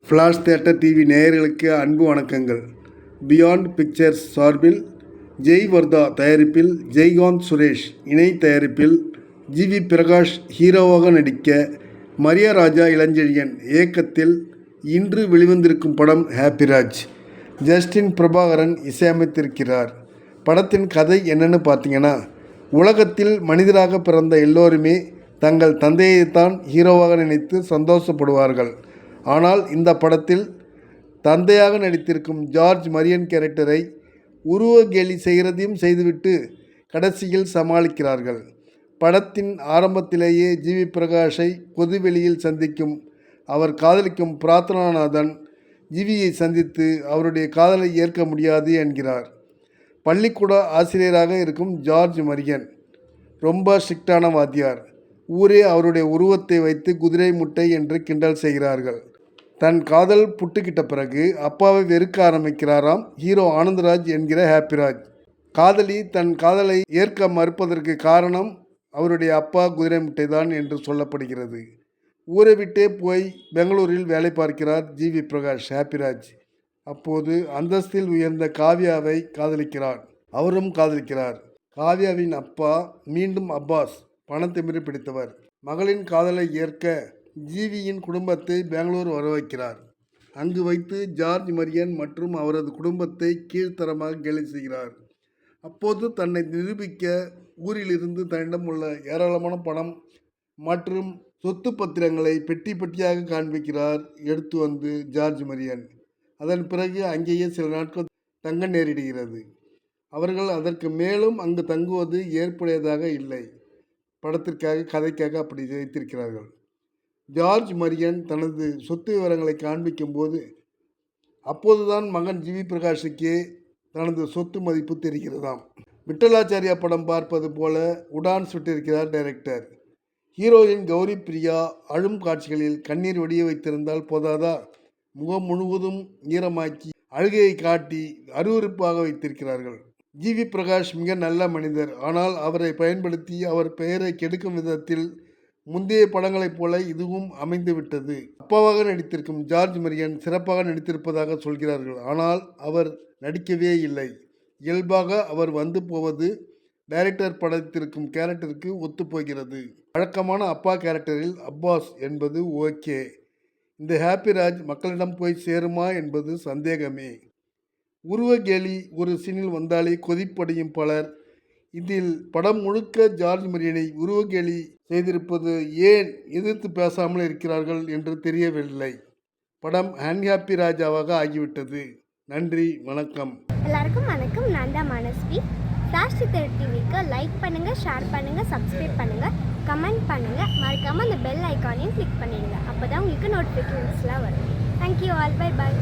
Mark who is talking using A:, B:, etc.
A: Flash theatre TV நேயர்களுக்கு அன்பு வணக்கங்கள். பியாண்ட் பிக்சர்ஸ் சார்பில் ஜெய் வர்தா தயாரிப்பில் ஜெய்காந்த் சுரேஷ் இணை தயாரிப்பில் ஜிவி பிரகாஷ் ஹீரோவாக நடிக்க மரியா ராஜா இளஞ்செழியன் இயக்கத்தில் இன்று வெளிவந்திருக்கும் படம் ஹாப்பிராஜ். ஜஸ்டின் பிரபாகரன் இசையமைத்திருக்கிறார். படத்தின் கதை என்னன்னு பார்த்தீங்கன்னா, உலகத்தில் மனிதராக பிறந்த எல்லோருமே தங்கள் தந்தையைத்தான் ஹீரோவாக நினைத்து சந்தோஷப்படுவார்கள். ஆனால் இந்த படத்தில் தந்தையாக நடித்திருக்கும் ஜார்ஜ் மரியன் கேரக்டரை உருவ கேலி செய்கிறதையும் செய்துவிட்டு கடைசியில் சமாளிக்கிறார்கள். படத்தின் ஆரம்பத்திலேயே ஜிவி பிரகாஷை பொதுவெளியில் சந்திக்கும் அவர் காதலிக்கும் பிரார்த்தனாநாதன் ஜிவியை சந்தித்து அவருடைய காதலை ஏற்க முடியாது என்கிறார். பள்ளிக்கூட ஆசிரியராக இருக்கும் ஜார்ஜ் மரியன் ரொம்ப ஸ்ட்ரிக்டான வாத்தியார். ஊரே அவருடைய உருவத்தை வைத்து குதிரை முட்டை என்று கிண்டல் செய்கிறார்கள். தன் காதல் புட்டுக்கிட்ட பிறகு அப்பாவை வெறுக்க ஆரம்பிக்கிறாராம் ஹீரோ ஆனந்தராஜ் என்கிற ஹாப்பிராஜ். காதலி தன் காதலை ஏற்க மறுப்பதற்கு காரணம் அவருடைய அப்பா குதிரை முட்டை தான் என்று சொல்லப்படுகிறது. ஊரை விட்டே போய் பெங்களூரில் வேலை பார்க்கிறார் ஜிவி பிரகாஷ் ஹாப்பிராஜ். அப்போது அந்தஸ்தில் உயர்ந்த காவ்யாவை காதலிக்கிறார். அவரும் காதலிக்கிறார். காவ்யாவின் அப்பா மீண்டும் அப்பாஸ் பணத்திமிரு பிடித்தவர். மகளின் காதலை ஏற்க ஜிவியின் குடும்பத்தை பெங்களூர் வர வைக்கிறார். அங்கு வைத்து ஜார்ஜ் மரியன் மற்றும் அவரது குடும்பத்தை கீழ்த்தரமாக கேலி செய்கிறார். அப்போது தன்னை நிரூபிக்க ஊரிலிருந்து தன்னிடம் உள்ள ஏராளமான பணம் மற்றும் சொத்து பத்திரங்களை பெட்டி பெட்டியாக காண்பிக்கிறார் எடுத்து வந்து ஜார்ஜ் மரியன். அதன் பிறகு அங்கேயே சில நாட்கள் தங்க நேரிடுகிறது. அவர்கள் அதற்கு மேலும் அங்கு தங்குவது ஏற்புடையதாக இல்லை. படத்திற்காக கதைக்காக அப்படி வைத்திருக்கிறார்கள். ஜார்ஜ் மரியன் தனது சொத்து விவரங்களை காண்பிக்கும் போது அப்போதுதான் மகன் ஜிவி பிரகாஷுக்கே தனது சொத்து மதிப்பு தெரிகிறதாம். விட்டலாச்சாரியா படம் பார்ப்பது போல உடான்ஸ் விட்டிருக்கிறார் டைரக்டர். ஹீரோயின் கௌரி பிரியா அழும் காட்சிகளில் கண்ணீர் வடிய வைத்திருந்தால் போதாதா, முகம் முழுவதும் ஈரமாக்கி அழுகையை காட்டி அருவருப்பாக வைத்திருக்கிறார்கள். ஜிவி பிரகாஷ் மிக நல்ல மனிதர். ஆனால் அவரை பயன்படுத்தி அவர் பெயரை கெடுக்கும் விதத்தில் முந்தைய படங்களைப் போல இதுவும் அமைந்துவிட்டது. அப்பாவாக நடித்திருக்கும் ஜார்ஜ் மரியன் சிறப்பாக நடித்திருப்பதாக சொல்கிறார்கள். ஆனால் அவர் நடிக்கவே இல்லை. இயல்பாக அவர் வந்து போவது டைரக்டர் படத்திற்கும் கேரக்டருக்கு ஒத்துப்போகிறது. வழக்கமான அப்பா கேரக்டரில் அப்பாஸ் என்பது ஓகே. இந்த ஹாப்பிராஜ் மக்களிடம் போய் சேருமா என்பது சந்தேகமே. உருவ கேலி ஒரு சீனில் வந்தாலே கொதிப்படையும் பலர் இதில் படம் முழுக்க ஜார்ஜ் மரியனை உருவ கேலி செய்திருப்பது ஏன் எதிர்த்து பேசாமல் இருக்கிறார்கள் என்று தெரியவில்லை. படம் அன்ஹாப்பி ராஜாவாக ஆகிவிட்டது. நன்றி, வணக்கம்.
B: எல்லாருக்கும் வணக்கம். நான் தான் மனஸ்வி. ஃப்ளாஷ் தியேட்டர் டிவிக்கு லைக் பண்ணுங்கள், ஷேர் பண்ணுங்கள், சப்ஸ்கிரைப் பண்ணுங்கள், கமெண்ட் பண்ணுங்கள். மறக்காமல் அந்த பெல் ஐக்கானையும் கிளிக் பண்ணிடுங்க. அப்போ தான் உங்களுக்கு நோட்டிஃபிகேஷன்ஸ்லாம் வரும். Thank you all. Bye bye.